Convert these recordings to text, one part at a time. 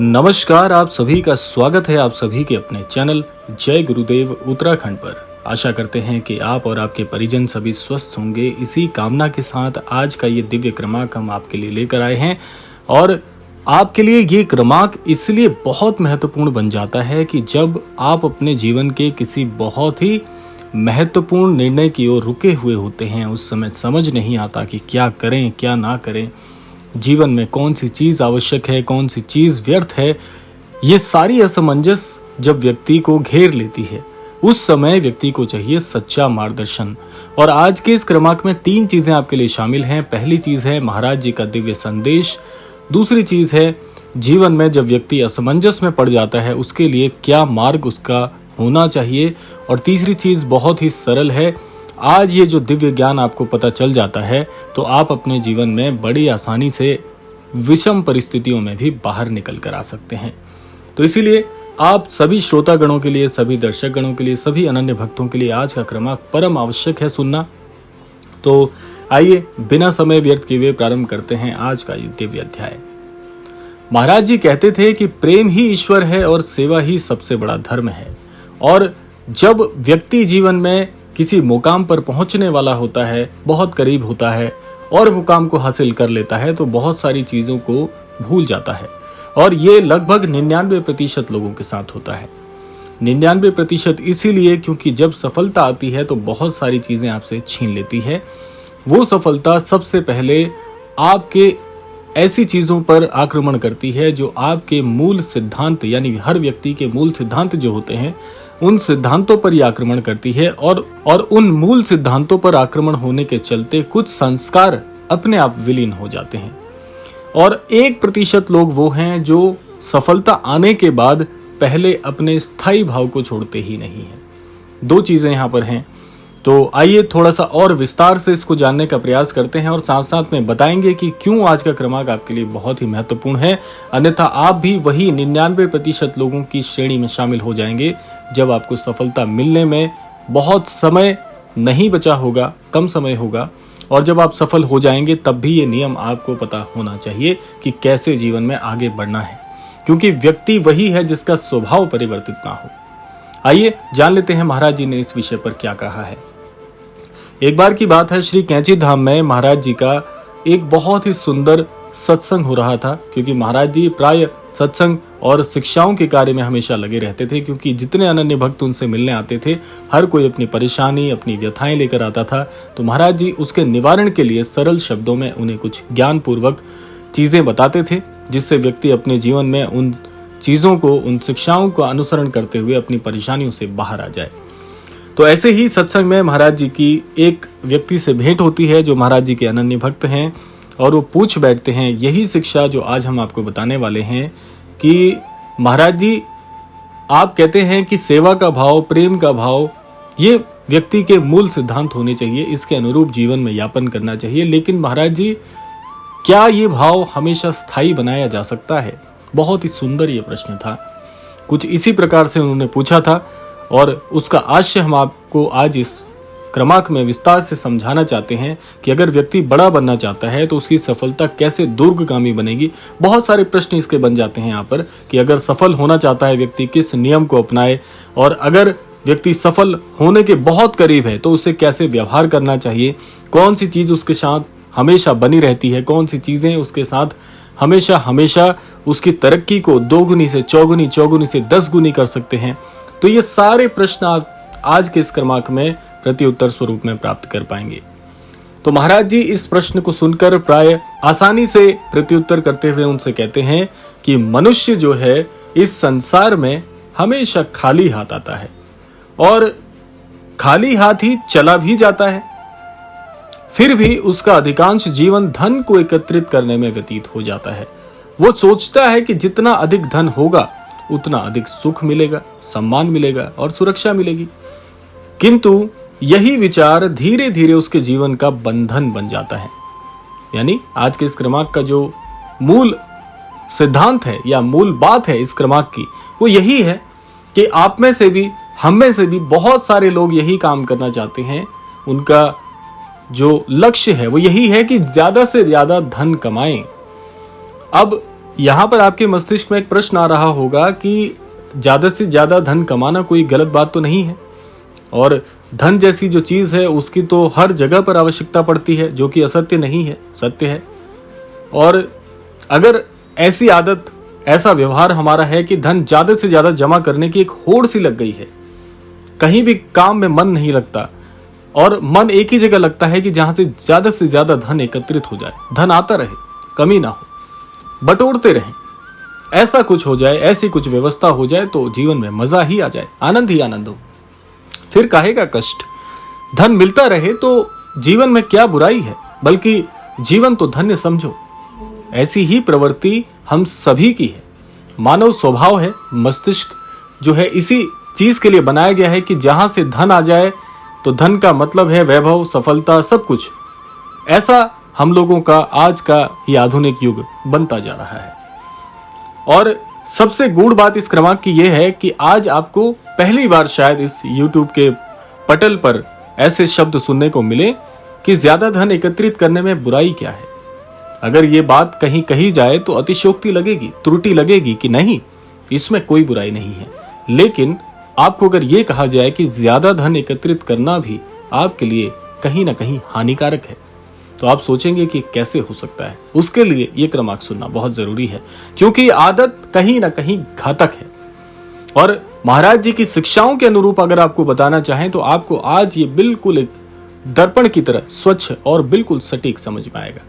नमस्कार, आप सभी का स्वागत है आप सभी के अपने चैनल जय गुरुदेव उत्तराखंड पर। आशा करते हैं कि आप और आपके परिजन सभी स्वस्थ होंगे। इसी कामना के साथ आज का ये दिव्य क्रमांक हम आपके लिए लेकर आए हैं और आपके लिए ये क्रमांक इसलिए बहुत महत्वपूर्ण बन जाता है कि जब आप अपने जीवन के किसी बहुत ही महत्वपूर्ण निर्णय की ओर रुके हुए होते हैं, उस समय समझ नहीं आता कि क्या करें क्या ना करें, जीवन में कौन सी चीज आवश्यक है, कौन सी चीज व्यर्थ है। ये सारी असमंजस जब व्यक्ति को घेर लेती है, उस समय व्यक्ति को चाहिए सच्चा मार्गदर्शन। और आज के इस क्रमांक में 3 चीजें आपके लिए शामिल हैं। पहली चीज है महाराज जी का दिव्य संदेश, दूसरी चीज है जीवन में जब व्यक्ति असमंजस में पड़ जाता है उसके लिए क्या मार्ग उसका होना चाहिए, और तीसरी चीज बहुत ही सरल है। आज ये जो दिव्य ज्ञान आपको पता चल जाता है तो आप अपने जीवन में बड़ी आसानी से विषम परिस्थितियों में भी बाहर निकल कर आ सकते हैं। तो इसीलिए आप सभी श्रोतागणों के लिए, सभी दर्शक गणों के लिए, सभी अनन्य भक्तों के लिए आज का क्रमांक परम आवश्यक है सुनना। तो आइए बिना समय व्यर्थ किए हुए प्रारंभ करते हैं आज का ये दिव्य अध्याय। महाराज जी कहते थे कि प्रेम ही ईश्वर है और सेवा ही सबसे बड़ा धर्म है। और जब व्यक्ति जीवन में किसी मुकाम पर पहुंचने वाला होता है, बहुत करीब होता है और मुकाम को हासिल कर लेता है तो बहुत सारी चीजों को भूल जाता है। और ये लगभग 99% लोगों के साथ होता है। 99% इसीलिए क्योंकि जब सफलता आती है तो बहुत सारी चीजें आपसे छीन लेती है। वो सफलता सबसे पहले आपके ऐसी चीजों पर आक्रमण करती है जो आपके मूल सिद्धांत, यानी हर व्यक्ति के मूल सिद्धांत जो होते हैं उन सिद्धांतों पर ही आक्रमण करती है। और उन मूल सिद्धांतों पर आक्रमण होने के चलते कुछ संस्कार अपने आप विलीन हो जाते हैं। और 1% लोग वो हैं जो सफलता आने के बाद पहले अपने स्थायी भाव को छोड़ते ही नहीं हैं। 2 चीजें यहाँ पर हैं। तो आइए थोड़ा सा और विस्तार से इसको जानने का प्रयास करते हैं और साथ साथ में बताएंगे कि क्यों आज का क्रमांक आपके लिए बहुत ही महत्वपूर्ण है। अन्यथा आप भी वही 99% लोगों की श्रेणी में शामिल हो जाएंगे जब आपको सफलता मिलने में बहुत समय नहीं बचा होगा, कम समय होगा। और जब आप सफल हो जाएंगे तब भी ये नियम आपको पता होना चाहिए कि कैसे जीवन में आगे बढ़ना है, क्योंकि व्यक्ति वही है जिसका स्वभाव परिवर्तित ना हो। आइए जान लेते हैं महाराज जी ने इस विषय पर क्या कहा है। एक बार की बात है, श्री कैंची धाम में महाराज जी का एक बहुत ही सुंदर सत्संग हो रहा था, क्योंकि महाराज जी प्राय सत्संग और शिक्षाओं के कार्य में हमेशा लगे रहते थे। क्योंकि जितने अनन्य भक्त उनसे मिलने आते थे, हर कोई अपनी परेशानी, अपनी व्यथाएं लेकर आता था। तो महाराज जी उसके निवारण के लिए सरल शब्दों में उन्हें कुछ ज्ञान पूर्वक चीजें बताते थे, जिससे व्यक्ति अपने जीवन में उन चीजों को, उन शिक्षाओं का अनुसरण करते हुए अपनी परेशानियों से बाहर आ जाए। तो ऐसे ही सत्संग में महाराज जी की एक व्यक्ति से भेंट होती है जो महाराज जी के अनन्य भक्त हैं, और वो पूछ बैठते हैं यही शिक्षा जो आज हम आपको बताने वाले हैं कि महाराज जी आप कहते हैं कि सेवा का भाव, प्रेम का भाव ये व्यक्ति के मूल सिद्धांत होने चाहिए, इसके अनुरूप जीवन में यापन करना चाहिए। लेकिन महाराज जी क्या ये भाव हमेशा स्थायी बनाया जा सकता है? बहुत ही सुंदर ये प्रश्न था। कुछ इसी प्रकार से उन्होंने पूछा था और उसका आशय हम आपको आज इस क्रमांक में विस्तार से समझाना चाहते हैं कि अगर व्यक्ति बड़ा बनना चाहता है तो उसकी सफलता कैसे दूरगामी बनेगी। बहुत सारे प्रश्न इसके बन जाते हैं यहाँ पर कि अगर सफल होना चाहता है व्यक्ति किस नियम को अपनाए, और अगर व्यक्ति सफल होने के बहुत करीब है तो उसे कैसे व्यवहार करना चाहिए, कौन सी चीज उसके साथ हमेशा बनी रहती है, कौन सी चीजें उसके साथ हमेशा उसकी तरक्की को 2 गुनी से चौगुनी, चौगुनी से 10 गुनी कर सकते हैं। तो ये सारे प्रश्न आप आज के इस क्रमांक में प्रति उत्तर स्वरूप में प्राप्त कर पाएंगे। तो महाराज जी इस प्रश्न को सुनकर प्राय आसानी से प्रत्युत्तर करते हुए उनसे कहते हैं कि मनुष्य जो है इस संसार में हमेशा खाली हाथ आता है और खाली हाथ ही चला भी जाता है। फिर भी उसका अधिकांश जीवन धन को एकत्रित करने में व्यतीत हो जाता है। वो सोचता है कि जितना अधिक धन होगा उतना अधिक सुख मिलेगा, सम्मान मिलेगा और सुरक्षा मिलेगी। किंतु यही विचार धीरे धीरे उसके जीवन का बंधन बन जाता है। यानी आज के इस क्रमांक का जो मूल सिद्धांत है या मूल बात है इस क्रमांक की, वो यही है कि आप में से भी, हम में से भी बहुत सारे लोग यही काम करना चाहते हैं। उनका जो लक्ष्य है वो यही है कि ज्यादा से ज्यादा धन कमाएं। अब यहाँ पर आपके मस्तिष्क में एक प्रश्न आ रहा होगा कि ज्यादा से ज्यादा धन कमाना कोई गलत बात तो नहीं है, और धन जैसी जो चीज है उसकी तो हर जगह पर आवश्यकता पड़ती है, जो कि असत्य नहीं है, सत्य है। और अगर ऐसी आदत, ऐसा व्यवहार हमारा है कि धन ज्यादा से ज्यादा जमा करने की एक होड़ सी लग गई है, कहीं भी काम में मन नहीं लगता और मन एक ही जगह लगता है कि जहां से ज्यादा धन एकत्रित हो जाए, धन आता रहे, कमी ना हो, बटोरते रहें, ऐसा कुछ हो जाए, ऐसी कुछ व्यवस्था हो जाए तो जीवन में मजा ही आ जाए, आनंद ही आनंद हो, फिर काहे का कष्ट। धन मिलता रहे तो जीवन में क्या बुराई है, बल्कि जीवन तो धन्य समझो। ऐसी ही प्रवृत्ति हम सभी की है, मानव स्वभाव है। मस्तिष्क जो है इसी चीज के लिए बनाया गया है कि जहां से धन आ जाए तो धन का मतलब है वैभव, सफलता, सब कुछ। ऐसा हम लोगों का आज का ये आधुनिक युग बनता जा रहा है। और सबसे गूढ़ बात इस क्रमांक की यह है कि आज आपको पहली बार शायद इस YouTube के पटल पर ऐसे शब्द सुनने को मिले कि ज्यादा धन एकत्रित करने में बुराई क्या है। अगर ये बात कहीं कही जाए तो अतिशयोक्ति लगेगी, त्रुटि लगेगी कि नहीं, इसमें कोई बुराई नहीं है। लेकिन आपको अगर ये कहा जाए कि ज्यादा धन एकत्रित करना भी आपके लिए कहीं ना कहीं हानिकारक है, तो आप सोचेंगे कि कैसे हो सकता है। उसके लिए ये क्रमांक सुनना बहुत जरूरी है, क्योंकि आदत कहीं ना कहीं घातक है। और महाराज जी की शिक्षाओं के अनुरूप अगर आपको बताना चाहें तो आपको आज ये बिल्कुल एक दर्पण की तरह स्वच्छ और बिल्कुल सटीक समझ में आएगा।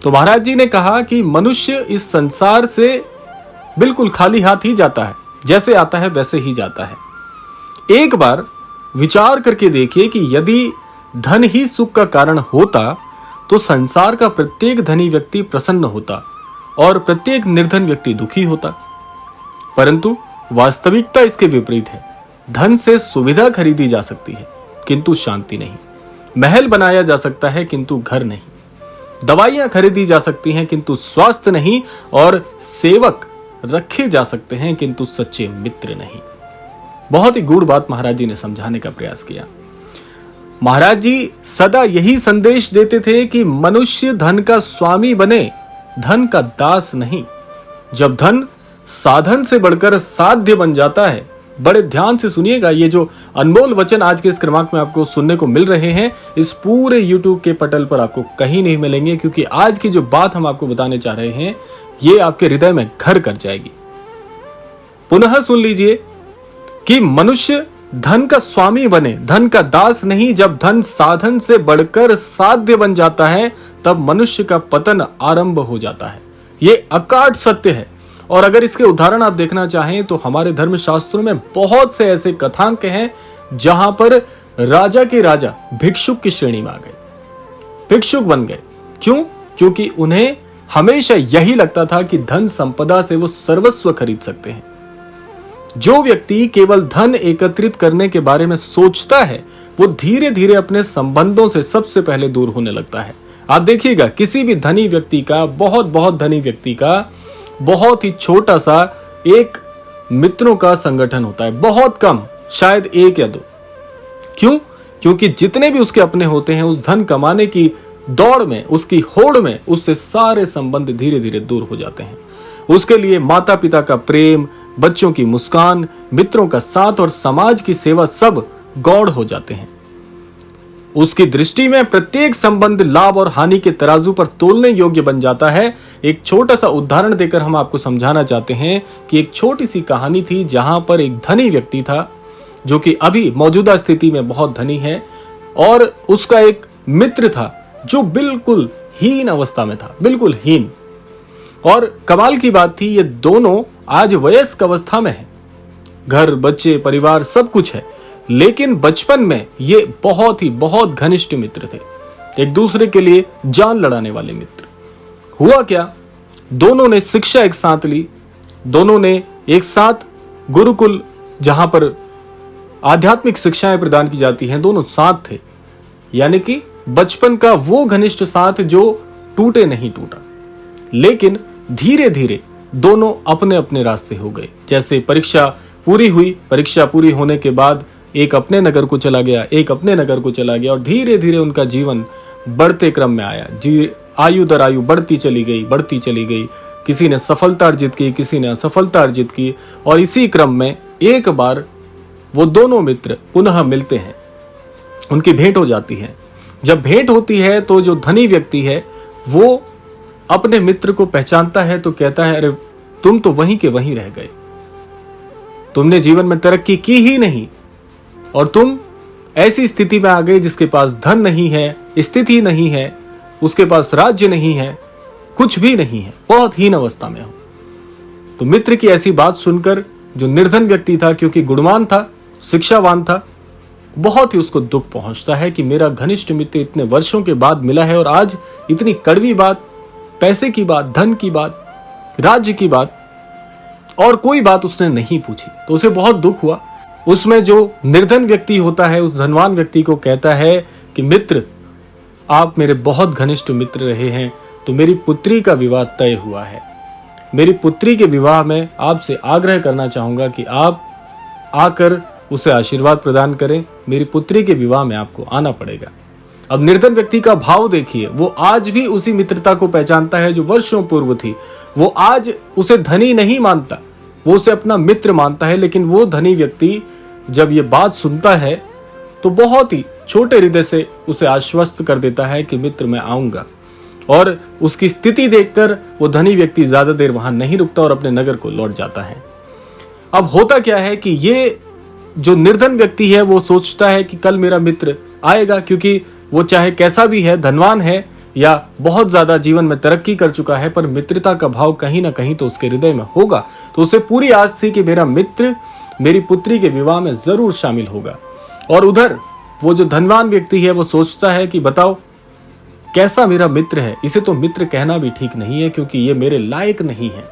तो महाराज जी ने कहा कि मनुष्य इस संसार से बिल्कुल खाली हाथ ही जाता है, जैसे आता है वैसे ही जाता है। एक बार विचार करके देखिए कि यदि धन ही सुख का कारण होता तो संसार का प्रत्येक धनी व्यक्ति प्रसन्न होता और प्रत्येक निर्धन व्यक्ति दुखी होता। परंतु वास्तविकता इसके विपरीत है। धन से सुविधा खरीदी जा सकती है किंतु शांति नहीं, महल बनाया जा सकता है किंतु घर नहीं, दवाइयां खरीदी जा सकती हैं किंतु स्वास्थ्य नहीं, और सेवक रखे जा सकते हैं किंतु सच्चे मित्र नहीं। बहुत ही गूढ़ बात महाराज जी ने समझाने का प्रयास किया। महाराज जी सदा यही संदेश देते थे कि मनुष्य धन का स्वामी बने, धन का दास नहीं। जब धन साधन से बढ़कर साध्य बन जाता है, बड़े ध्यान से सुनिएगा, ये जो अनमोल वचन आज के इस क्रमांक में आपको सुनने को मिल रहे हैं, इस पूरे YouTube के पटल पर आपको कहीं नहीं मिलेंगे, क्योंकि आज की जो बात हम आपको बताने चाह रहे हैं ये आपके हृदय में घर कर जाएगी। पुनः सुन लीजिए कि मनुष्य धन का स्वामी बने, धन का दास नहीं। जब धन साधन से बढ़कर साध्य बन जाता है तब मनुष्य का पतन आरंभ हो जाता है। ये अकाट सत्य है। और अगर इसके उदाहरण आप देखना चाहें तो हमारे धर्म शास्त्रों में बहुत से ऐसे कथांक हैं जहां पर राजा के राजा भिक्षुक की श्रेणी में आ गए, भिक्षुक बन गए। क्यों? क्योंकि उन्हें हमेशा यही लगता था कि धन संपदा से वो सर्वस्व खरीद सकते हैं। जो व्यक्ति केवल धन एकत्रित करने के बारे में सोचता है वो धीरे धीरे अपने संबंधों से सबसे पहले दूर होने लगता है। आप देखिएगा किसी भी धनी व्यक्ति का, बहुत धनी व्यक्ति का बहुत ही छोटा सा एक मित्रों का संगठन होता है, बहुत कम, शायद 1 या 2। क्यों? क्योंकि जितने भी उसके अपने होते हैं उस धन कमाने की दौड़ में, उसकी होड़ में, उससे सारे संबंध धीरे धीरे दूर हो जाते हैं। उसके लिए माता पिता का प्रेम, बच्चों की मुस्कान, मित्रों का साथ और समाज की सेवा सब गौड़ हो जाते हैं। उसकी दृष्टि में प्रत्येक संबंध लाभ और हानि के तराजू पर तोलने योग्य बन जाता है। एक छोटा सा उदाहरण देकर हम आपको समझाना चाहते हैं कि एक छोटी सी कहानी थी जहां पर एक धनी व्यक्ति था जो कि अभी मौजूदा स्थिति में बहुत धनी है, और उसका एक मित्र था जो बिल्कुल हीन अवस्था में था, बिल्कुल हीन। और कमाल की बात थी, ये दोनों आज वयस्क अवस्था में है, घर, बच्चे, परिवार सब कुछ है, लेकिन बचपन में ये बहुत घनिष्ठ मित्र थे, एक दूसरे के लिए जान लड़ाने वाले मित्र। हुआ क्या, दोनों ने शिक्षा एक साथ ली, दोनों ने एक साथ गुरुकुल जहां पर आध्यात्मिक शिक्षाएं प्रदान की जाती हैं, दोनों साथ थे। यानी कि बचपन का वो घनिष्ठ साथ जो टूटे नहीं टूटा। लेकिन धीरे धीरे दोनों अपने अपने रास्ते हो गए। जैसे परीक्षा पूरी हुई, परीक्षा पूरी होने के बाद एक अपने नगर को चला गया, एक अपने नगर को चला गया, और धीरे धीरे उनका जीवन बढ़ते क्रम में आया। आयु दर आयु बढ़ती चली गई। किसी ने सफलता अर्जित की, किसी ने असफलता अर्जित की, और इसी क्रम में एक बार वो दोनों मित्र पुनः मिलते हैं, उनकी भेंट हो जाती है। जब भेंट होती है तो जो धनी व्यक्ति है वो अपने मित्र को पहचानता है, तो कहता है, अरे तुम तो वहीं के वहीं रह गए, तुमने जीवन में तरक्की की ही नहीं और तुम ऐसी स्थिति में आ गए जिसके पास धन नहीं है, स्थिति नहीं है, उसके पास राज्य नहीं है, कुछ भी नहीं है, बहुत हीन अवस्था में हो। तो मित्र की ऐसी बात सुनकर जो निर्धन व्यक्ति था, क्योंकि गुणवान था, शिक्षावान था, बहुत ही उसको दुख पहुंचता है कि मेरा घनिष्ठ मित्र इतने वर्षों के बाद मिला है और आज इतनी कड़वी बात, पैसे की बात, धन की बात, राज्य की बात, और कोई बात उसने नहीं पूछी। तो उसे बहुत दुख हुआ। उसमें जो निर्धन व्यक्ति होता है उस धनवान व्यक्ति को कहता है कि मित्र, आप मेरे बहुत घनिष्ठ मित्र रहे हैं, तो मेरी पुत्री का विवाह तय हुआ है। मेरी पुत्री के विवाह में आपसे आग्रह करना चाहूंगा कि आप आकर उसे आशीर्वाद प्रदान करें। मेरी पुत्री के विवाह में आपको आना पड़ेगा। अब निर्धन व्यक्ति का भाव देखिए, वो आज भी उसी मित्रता को पहचानता है जो वर्षों पूर्व थी। वो आज उसे धनी नहीं मानता, वो उसे अपना मित्र मानता है। लेकिन वो धनी व्यक्ति जब ये बात सुनता है तो बहुत ही छोटे हृदय से उसे आश्वस्त कर देता है कि मित्र मैं आऊंगा। और उसकी स्थिति देखकर वो धनी व्यक्ति ज्यादा देर वहां नहीं रुकता और अपने नगर को लौट जाता है। अब होता क्या है कि ये जो निर्धन व्यक्ति है वो सोचता है कि कल मेरा मित्र आएगा, क्योंकि वो चाहे कैसा भी है, धनवान है या बहुत ज्यादा जीवन में तरक्की कर चुका है, पर मित्रता का भाव कहीं ना कहीं तो उसके हृदय में होगा। तो उसे पूरी आस थी कि मेरा मित्र मेरी पुत्री के विवाह में जरूर शामिल होगा। और उधर वो जो धनवान व्यक्ति है वो सोचता है कि बताओ कैसा मेरा मित्र है, इसे तो मित्र कहना भी ठीक नहीं है, क्योंकि ये मेरे लायक नहीं है।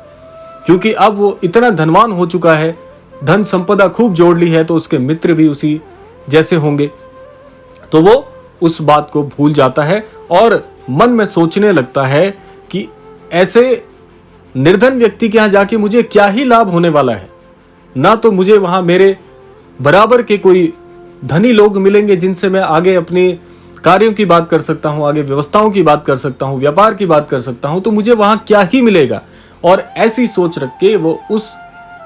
क्योंकि अब वो इतना धनवान हो चुका है, धन संपदा खूब जोड़ ली है, तो उसके मित्र भी उसी जैसे होंगे। तो वो उस बात को भूल जाता है और मन में सोचने लगता है कि ऐसे निर्धन व्यक्ति के यहां जाके मुझे क्या ही लाभ होने वाला है। ना तो मुझे वहां मेरे बराबर के कोई धनी लोग मिलेंगे जिनसे मैं आगे अपने कार्यों की बात कर सकता हूं, आगे व्यवस्थाओं की बात कर सकता हूं, व्यापार की बात कर सकता हूं, तो मुझे वहां क्या ही मिलेगा। और ऐसी सोच रख के वो उस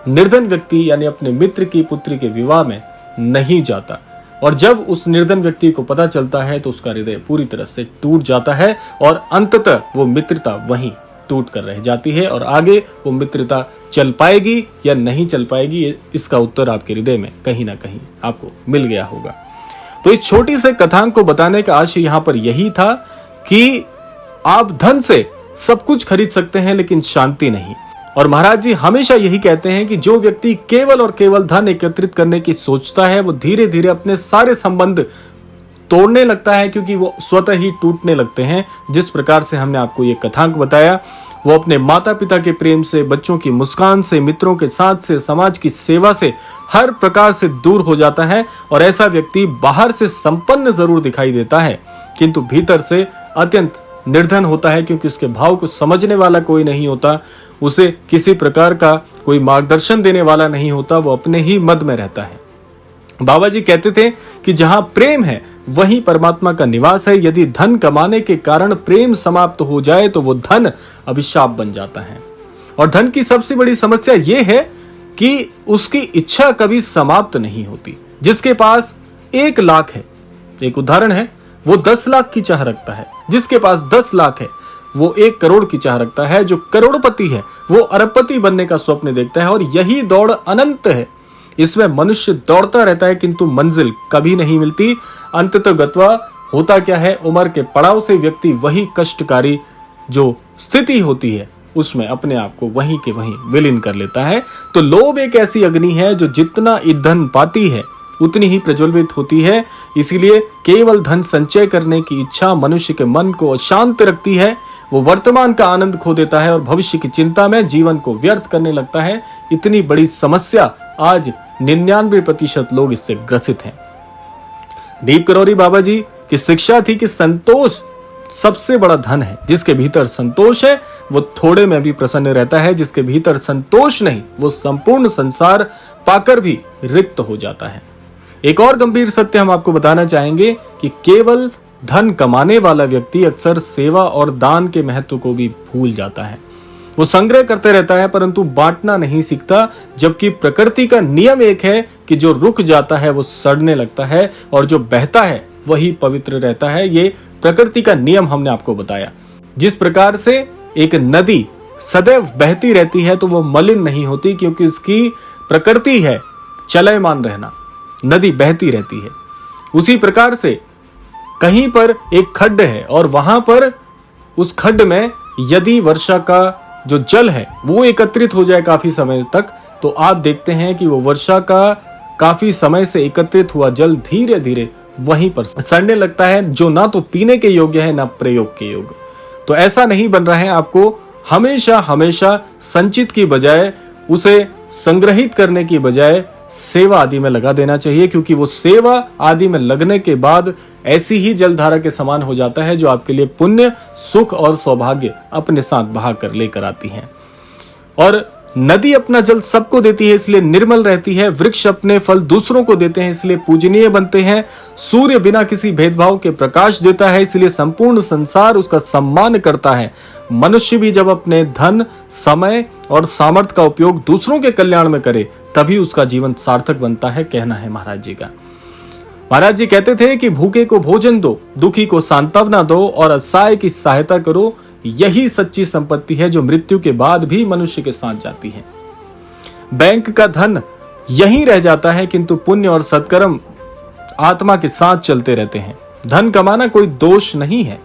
निर्धन व्यक्ति यानी अपने मित्र की पुत्री के विवाह में नहीं जाता। और जब उस निर्धन व्यक्ति को पता चलता है तो उसका हृदय पूरी तरह से टूट जाता है और अंततः वो मित्रता वहीं टूट कर रह जाती है। और आगे वो मित्रता चल पाएगी या नहीं चल पाएगी, इसका उत्तर आपके हृदय में कहीं ना कहीं आपको मिल गया होगा। तो इस छोटी से कथांक को बताने का आशय यहाँ पर यही था कि आप धन से सब कुछ खरीद सकते हैं लेकिन शांति नहीं। और महाराज जी हमेशा यही कहते हैं कि जो व्यक्ति केवल और केवल धन एकत्रित करने की सोचता है वो धीरे धीरे अपने सारे संबंध तोड़ने लगता है, क्योंकि वो स्वतः ही टूटने लगते हैं। जिस प्रकार से हमने आपको ये कथांक बताया, वो अपने माता पिता के प्रेम से, बच्चों की मुस्कान से, मित्रों के साथ से, समाज की सेवा से हर प्रकार से दूर हो जाता है। और ऐसा व्यक्ति बाहर से संपन्न जरूर दिखाई देता है किंतु भीतर से अत्यंत निर्धन होता है, क्योंकि उसके भाव को समझने वाला कोई नहीं होता, उसे किसी प्रकार का कोई मार्गदर्शन देने वाला नहीं होता, वो अपने ही मद में रहता है। बाबा जी कहते थे कि जहां प्रेम है वहीं परमात्मा का निवास है। यदि धन कमाने के कारण प्रेम समाप्त हो जाए तो वो धन अभिशाप बन जाता है। और धन की सबसे बड़ी समस्या ये है कि उसकी इच्छा कभी समाप्त नहीं होती। जिसके पास 1 लाख है, एक उदाहरण है, वो 10 लाख की चाह रखता है। जिसके पास 10 लाख है वो 1 करोड़ की चाह रखता है। जो करोड़पति है वो अरबपति बनने का स्वप्न देखता है। और यही दौड़ अनंत है, इसमें मनुष्य दौड़ता रहता है किंतु मंजिल कभी नहीं मिलती। अंततः गत्वा होता क्या है, उम्र के पड़ाव से व्यक्ति वही कष्टकारी जो स्थिति होती है उसमें अपने आप को वहीं के वहीं विलीन कर लेता है। तो लोभ एक ऐसी अग्नि है जो जितना ईंधन पाती है उतनी ही प्रज्वलित होती है। इसीलिए केवल धन संचय करने की इच्छा मनुष्य के मन को अशांत रखती है। वो वर्तमान का आनंद खो देता है और भविष्य की चिंता में जीवन को व्यर्थ करने लगता है। इतनी बड़ी समस्या आज 99% लोग इससे ग्रसित हैं। दीप करौरी बाबा जी की शिक्षा थी कि संतोष सबसे बड़ा धन है। जिसके भीतर संतोष है वो थोड़े में भी प्रसन्न रहता है, जिसके भीतर संतोष नहीं वो संपूर्ण संसार पाकर भी रिक्त हो जाता है। एक और गंभीर सत्य हम आपको बताना चाहेंगे कि केवल धन कमाने वाला व्यक्ति अक्सर सेवा और दान के महत्व को भी भूल जाता है। वो संग्रह करते रहता है परंतु बांटना नहीं सीखता, जबकि प्रकृति का नियम एक है कि जो रुक जाता है वो सड़ने लगता है और जो बहता है वही पवित्र रहता है। ये प्रकृति का नियम हमने आपको बताया। जिस प्रकार से एक नदी सदैव बहती रहती है तो वो मलिन नहीं होती, क्योंकि उसकी प्रकृति है चलयमान रहना, नदी बहती रहती है। उसी प्रकार से कहीं पर एक खड्ड है और वहां पर उस खड्ड में यदि वर्षा का जो जल है वो एकत्रित हो जाए काफी समय तक, तो आप देखते हैं कि वो वर्षा का काफी समय से एकत्रित हुआ जल धीरे धीरे वहीं पर सड़ने लगता है, जो ना तो पीने के योग्य है ना प्रयोग के योग्य। तो ऐसा नहीं बन रहा है। आपको हमेशा हमेशा संचित की बजाय, उसे संग्रहित करने की बजाय सेवा आदि में लगा देना चाहिए, क्योंकि वो सेवा आदि में लगने के बाद ऐसी ही जलधारा के समान हो जाता है जो आपके लिए पुण्य, सुख और सौभाग्य अपने साथ बहा कर लेकर आती है। और नदी अपना जल सबको देती है इसलिए निर्मल रहती है, वृक्ष अपने फल दूसरों को देते हैं इसलिए पूजनीय बनते हैं, सूर्य बिना किसी भेदभाव के प्रकाश देता है इसलिए संपूर्ण संसार उसका सम्मान करता है। मनुष्य भी जब अपने धन, समय और सामर्थ्य का उपयोग दूसरों के कल्याण में करे तभी उसका जीवन सार्थक बनता है, कहना है महाराज जी का। महाराज जी कहते थे कि भूखे को भोजन दो, दुखी को सांत्वना दो और असहाय की सहायता करो। यही सच्ची संपत्ति है जो मृत्यु के बाद भी मनुष्य के साथ जाती है। बैंक का धन यहीं रह जाता है, किंतु पुण्य और सत्कर्म आत्मा के साथ चलते रहते हैं। धन कमाना कोई दोष नहीं है।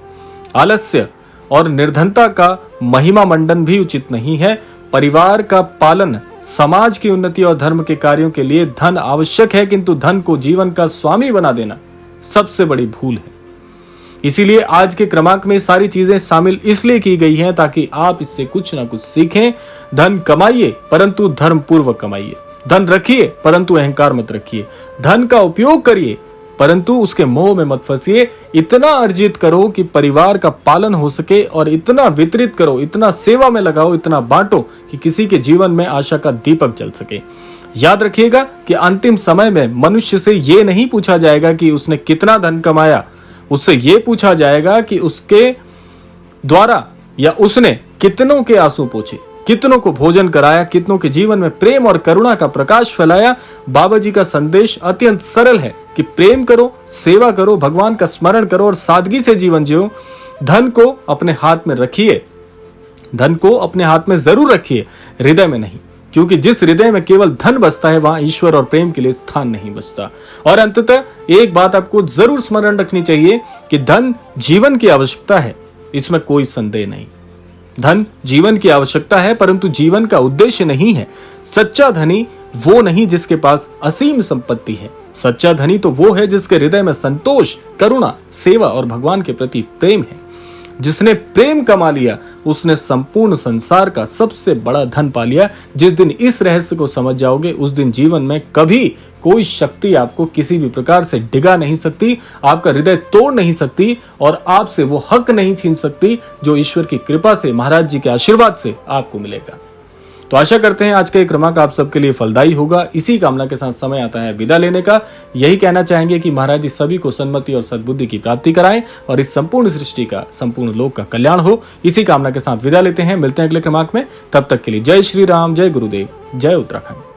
आलस्य और निर्धनता का महिमा मंडन भी उचित नहीं है। परिवार का पालन, समाज की उन्नति और धर्म के कार्यों के लिए धन आवश्यक है, किंतु धन को जीवन का स्वामी बना देना सबसे बड़ी भूल है। इसीलिए आज के क्रमांक में सारी चीजें शामिल इसलिए की गई हैं ताकि आप इससे कुछ ना कुछ सीखें। धन कमाइए परंतु धर्म पूर्वक कमाइए, धन रखिए परंतु अहंकार मत रखिए, धन का उपयोग करिए परंतु उसके मोह में मत फंसिए। इतना अर्जित करो कि परिवार का पालन हो सके और इतना वितरित करो, इतना सेवा में लगाओ, इतना बांटो कि किसी के जीवन में आशा का दीपक जल सके। याद रखिएगा कि अंतिम समय में मनुष्य से यह नहीं पूछा जाएगा कि उसने कितना धन कमाया, उससे यह पूछा जाएगा कि उसके द्वारा या उसने कितनों के आंसू पोंछे, कितनों को भोजन कराया, कितनों के जीवन में प्रेम और करुणा का प्रकाश फैलाया। बाबा जी का संदेश अत्यंत सरल है कि प्रेम करो, सेवा करो, भगवान का स्मरण करो और सादगी से जीवन जियो। धन को अपने हाथ में रखिए, धन को अपने हाथ में जरूर रखिए, हृदय में नहीं, क्योंकि जिस हृदय में केवल धन बसता है वहां ईश्वर और प्रेम के लिए स्थान नहीं बचता। और अंततः एक बात आपको जरूर स्मरण रखनी चाहिए कि धन जीवन की आवश्यकता है, इसमें कोई संदेह नहीं। धन जीवन की आवश्यकता है परंतु जीवन का उद्देश्य नहीं है। सच्चा धनी वो नहीं जिसके पास असीम संपत्ति है। सच्चा धनी तो वो है जिसके हृदय में संतोष, करुणा, सेवा और भगवान के प्रति प्रेम है। जिसने प्रेम कमा लिया उसने संपूर्ण संसार का सबसे बड़ा धन पा लिया। जिस दिन इस रहस्य को समझ जाओगे उस दिन जीवन में कभी कोई शक्ति आपको किसी भी प्रकार से डिगा नहीं सकती, आपका हृदय तोड़ नहीं सकती और आपसे वो हक नहीं छीन सकती जो ईश्वर की कृपा से, महाराज जी के आशीर्वाद से आपको मिलेगा। तो आशा करते हैं आज का ये क्रमांक आप सबके लिए फलदायी होगा। इसी कामना के साथ समय आता है विदा लेने का। यही कहना चाहेंगे कि महाराज जी सभी को सन्मति और सद्बुद्धि की प्राप्ति कराएं और इस संपूर्ण सृष्टि का, संपूर्ण लोक का कल्याण हो। इसी कामना के साथ विदा लेते हैं, मिलते हैं अगले क्रमांक में। तब तक के लिए जय श्री राम, जय गुरुदेव, जय उत्तराखंड।